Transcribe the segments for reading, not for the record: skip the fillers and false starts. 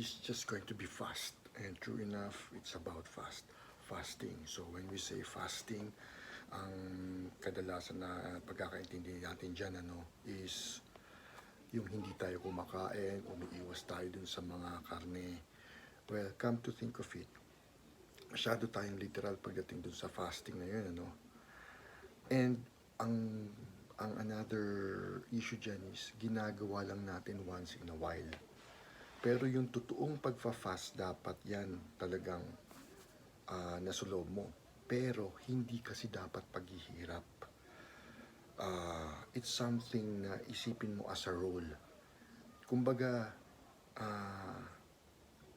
is just going to be fast. And true enough, it's about fasting. So when we say fasting, ang kadalasan na pagkakaintindi natin dyan is yung hindi tayo kumakain, umiiwas tayo dun sa mga karne. Well, come to think of it, masyado tayong literal pagdating dun sa fasting na yun, And ang another issue dyan is ginagawa lang natin once in a while. Pero yung totoong pagfa-fast, dapat yan talagang nasa loob mo. Pero hindi kasi dapat paghihirap. It's something na isipin mo as a role. Kumbaga,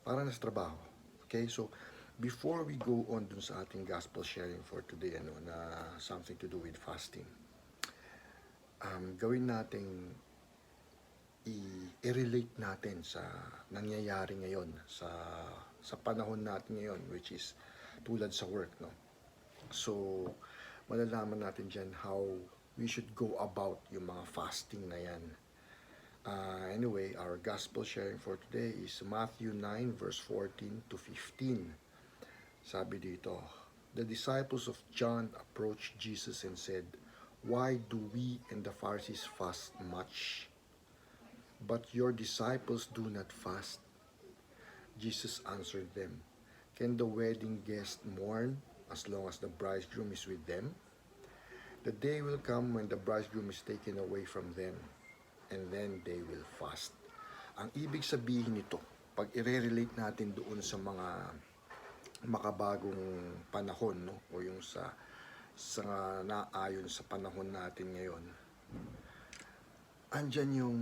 para nasa trabaho. Okay, so before we go on dun sa ating gospel sharing for today, na something to do with fasting, gawin nating i-relate natin sa nangyayari ngayon, sa panahon natin ngayon, which is tulad sa work, So, malalaman natin dyan how we should go about yung mga fasting na yan. Anyway, our gospel sharing for today is Matthew 9 verse 14 to 15. Sabi dito, the disciples of John approached Jesus and said, "Why do we and the Pharisees fast much, but your disciples do not fast?" Jesus answered them, "Can the wedding guests mourn as long as the bridegroom is with them? The day will come when the bridegroom is taken away from them, and then they will fast." Ang ibig sabihin nito, pag i-relate natin doon sa mga makabagong panahon, o yung sa naayon sa panahon natin ngayon, andyan yung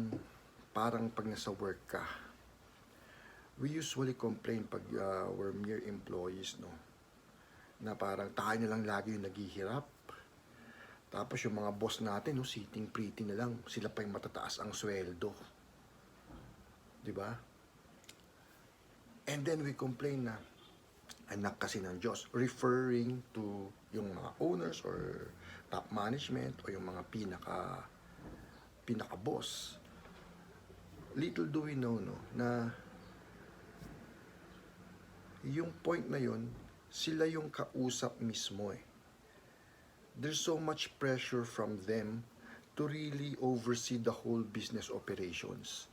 parang pag nasa work ka, we usually complain pag we're mere employees, na parang tayo na lang lagi yung naghihirap. Tapos yung mga boss natin, sitting pretty na lang, sila pa yung matataas ang sweldo. Diba? And then we complain na anak kasi ng Diyos, referring to yung mga owners or top management o yung mga pinaka-boss. Little do we know, na yung point na yun, sila yung kausap mismo There's so much pressure from them to really oversee the whole business operations.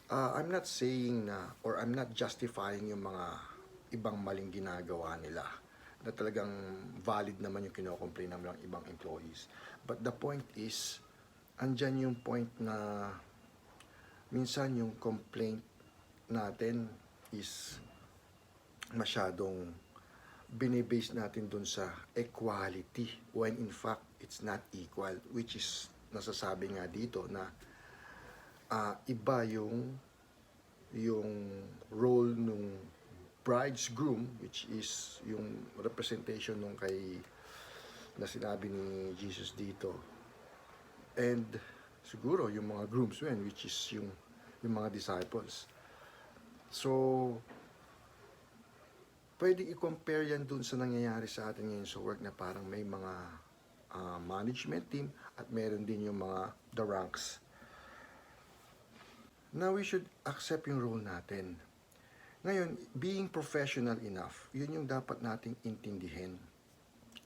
I'm not saying or I'm not justifying yung mga ibang maling ginagawa nila, na talagang valid naman yung kinocomplain ng ibang employees. But the point is, andyan yung point na minsan yung complaint natin is masyadong binibase natin dun sa equality, when in fact it's not equal, which is nasasabi nga dito na iba yung role nung bridegroom, which is yung representation nung na sinabi ni Jesus dito, and siguro yung mga groomsmen, which is yung mga disciples. So pwede i-compare yan dun sa nangyayari sa atin ngayon sa work, na parang may mga management team at meron din yung mga the ranks. Now, we should accept yung role natin. Ngayon, being professional enough, yun yung dapat nating intindihin.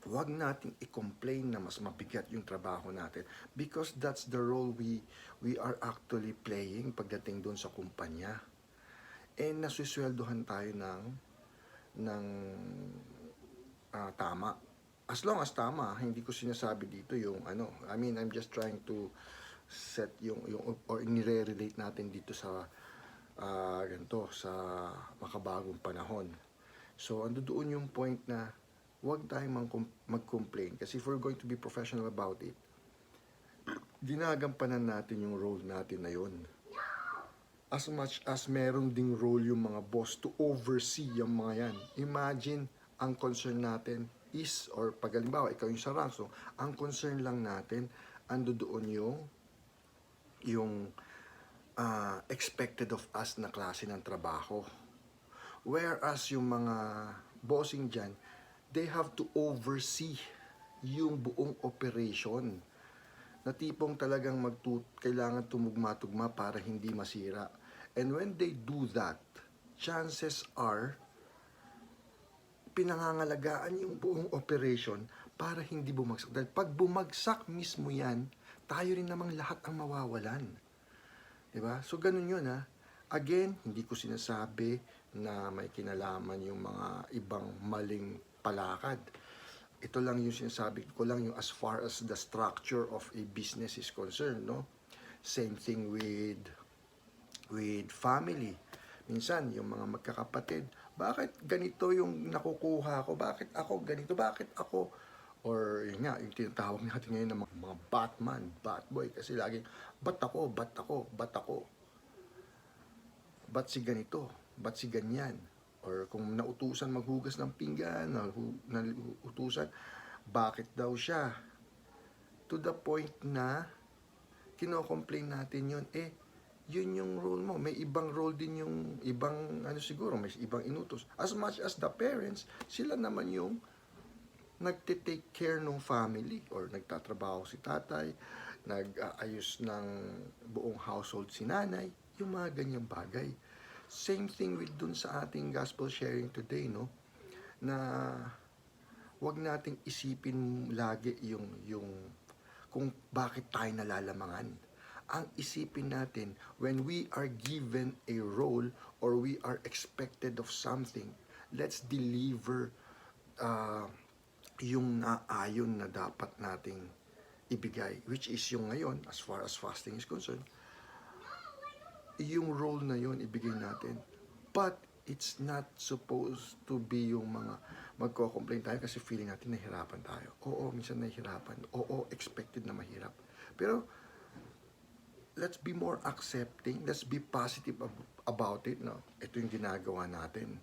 Huwag nating i-complain na mas mabigat yung trabaho natin, because that's the role we are actually playing pagdating dun sa kumpanya. And nasusweldohan tayo ng tama. As long as tama, hindi ko sinasabi dito yung I mean, I'm just trying to set yung or nire-relate natin dito sa ganito, sa makabagong panahon. So, ando doon yung point na huwag tayong mag-complain, kasi if we're going to be professional about it, ginagampanan natin yung role natin na yun. As much as meron ding role yung mga boss to oversee yung mga yan. Imagine, ang concern natin is, or pag halimbawa, ikaw yung sa ranks, ang concern lang natin, ando doon yung expected of us na klase ng trabaho. Whereas yung mga bossing dyan, they have to oversee yung buong operation, na tipong talagang kailangan tumugma-tugma para hindi masira. And when they do that, chances are, pinangangalagaan yung buong operation para hindi bumagsak. Dahil pag bumagsak mismo yan, tayo rin namang lahat ang mawawalan. Diba? So, ganun yun ha. Again, hindi ko sinasabi na may kinalaman yung mga ibang maling palakad. Ito lang yung sinasabi ko lang yung as far as the structure of a business is concerned, no? Same thing with family. Minsan, yung mga magkakapatid, bakit ganito yung nakukuha ko? Bakit ako ganito? Bakit ako? Or yun nga, yung tinatawag natin ngayon ng mga Batman, Batboy, kasi laging, ba't ako? Ba't ako? Ba't ako? Ba't si ganito? Ba't si ganyan? Or kung nautusan maghugas ng pinggan, nautusan, bakit daw siya? To the point na, kino-complain natin yun, yun yung role mo. May ibang role din yung ibang, siguro, may ibang inutos. As much as the parents, sila naman yung nagte-take care ng family or nagtatrabaho si tatay, nag-aayos ng buong household si nanay, yung mga ganyang bagay. Same thing with dun sa ating gospel sharing today, no? Na wag nating isipin lagi yung kung bakit tayo nalalamangan. Ang isipin natin, when we are given a role or we are expected of something, let's deliver yung naayon na dapat nating ibigay, which is yung ngayon, as far as fasting is concerned, yung role na yun ibigay natin. But it's not supposed to be yung mga magko-complain tayo kasi feeling natin nahihirapan tayo. Oo, minsan nahihirapan. Oo, expected na mahirap. Pero let's be more accepting, let's be positive about it, no? Ito yung ginagawa natin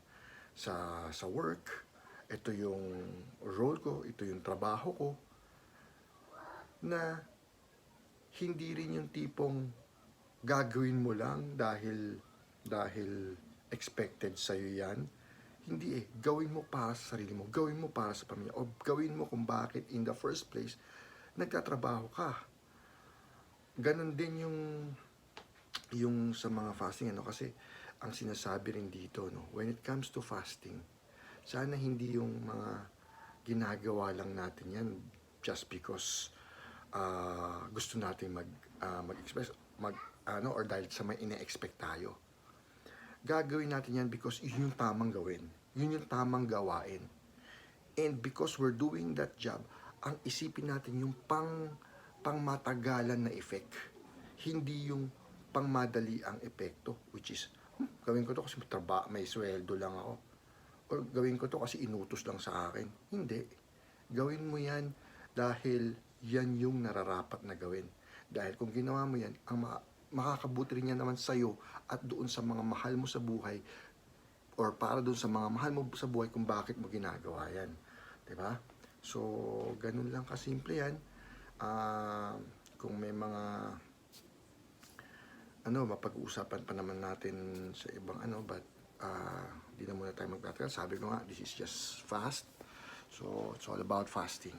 sa work, ito yung role ko, ito yung trabaho ko, na hindi rin yung tipong gagawin mo lang dahil expected sa'yo yan. Hindi gawin mo para sa sarili mo, gawin mo para sa pamilya, o gawin mo kung bakit in the first place nagtatrabaho ka. Ganon din yung sa mga fasting, kasi ang sinasabi rin dito, no, when it comes to fasting, sana hindi yung mga ginagawa lang natin yan just because gusto natin mag-express, or dahil sa may ine-expect tayo. Gagawin natin yan because yun yung tamang gawin. Yun yung tamang gawain. And because we're doing that job, ang isipin natin yung pangmatagalan na effect. Hindi yung pangmadali ang epekto, which is, gawin ko to kasi may sweldo lang ako. Or gawin ko to kasi inutos lang sa akin. Hindi. Gawin mo yan dahil yan yung nararapat na gawin. Dahil kung ginawa mo yan, ang makakabuti rin yan naman sa'yo at doon sa mga mahal mo sa buhay or para doon sa mga mahal mo sa buhay kung bakit mo ginagawa yan. Diba? So, ganun lang kasimple yan. Kung may mga mapag-uusapan pa naman natin sa ibang but di na muna tayo magtatagal. Sabi ko nga, this is just fast. So, it's all about fasting.